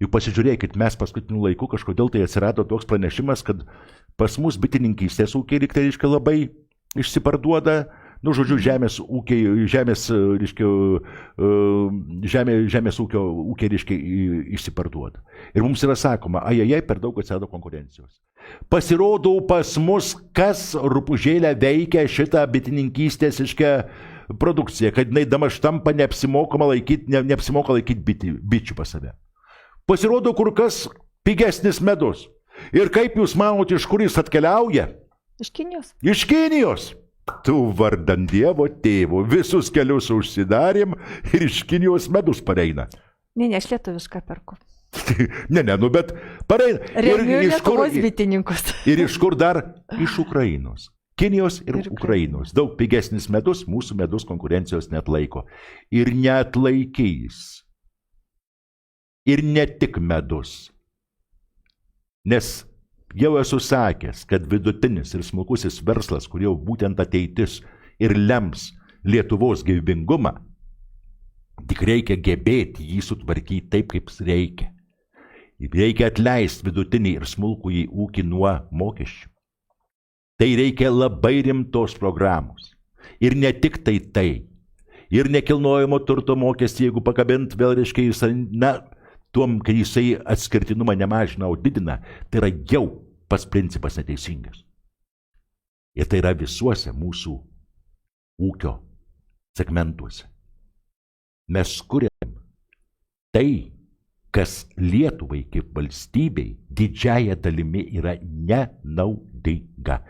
Juk pasižiūrėkit, mes paskutiniu laiku kažkodėl tai atsirado toks pranešimas, kad pas mus bitininkystės ūkiai lyg tai reiškia labai išsiparduoda, nu, žodžiu, žemės ūkio ūkiai reiškia išsiparduoda. Ir mums yra sakoma, ajajai, per daug atsirado konkurencijos. Pasirodo pas mus, kas rupūžėlę veikia šitą bitininkystės produkciją, kad jinai damaž tampa neapsimoka laikyti bičių pas save. Pasirodo kur kas pigesnis medus. Ir kaip jūs manote, iš kur jis atkeliauja? Iš Kinijos. Iš Kinijos. Tu vardan Dievo tėvo, visus kelius užsidarėm ir iš Kinijos medus pareina. Ne, aš lietuvišką perku. Nu bet pareina. Remiu Lietuvos bitininkus. Ir iš kur dar? Iš Ukrainos. Kinijos ir Ukrainos. Daug pigesnis medus, mūsų medus konkurencijos neatlaiko. Ir neatlaikys. Ir ne tik medus. Nes jau esu sakęs, kad vidutinis ir smulkusis verslas, kur jau būtent ateitis ir lems Lietuvos gyvybingumą, tik reikia gebėti jį sutvarkyti taip, kaip reikia. Reikia atleisti vidutinį ir smulkųjį ūkį nuo mokesčių. Tai reikia labai rimtos programos. Ir ne tik tai. Ir nekilnojamo turto mokestį, jeigu pakabint, vėl reiškia jis, tuom, kai jisai atskirtinumą nemažina, o didina, tai yra jau pats principas neteisingas. Ir tai yra visuose mūsų ūkio segmentuose. Mes kuriam tai, kas Lietuvai kaip valstybei didžiąja dalimi yra nenaudinga.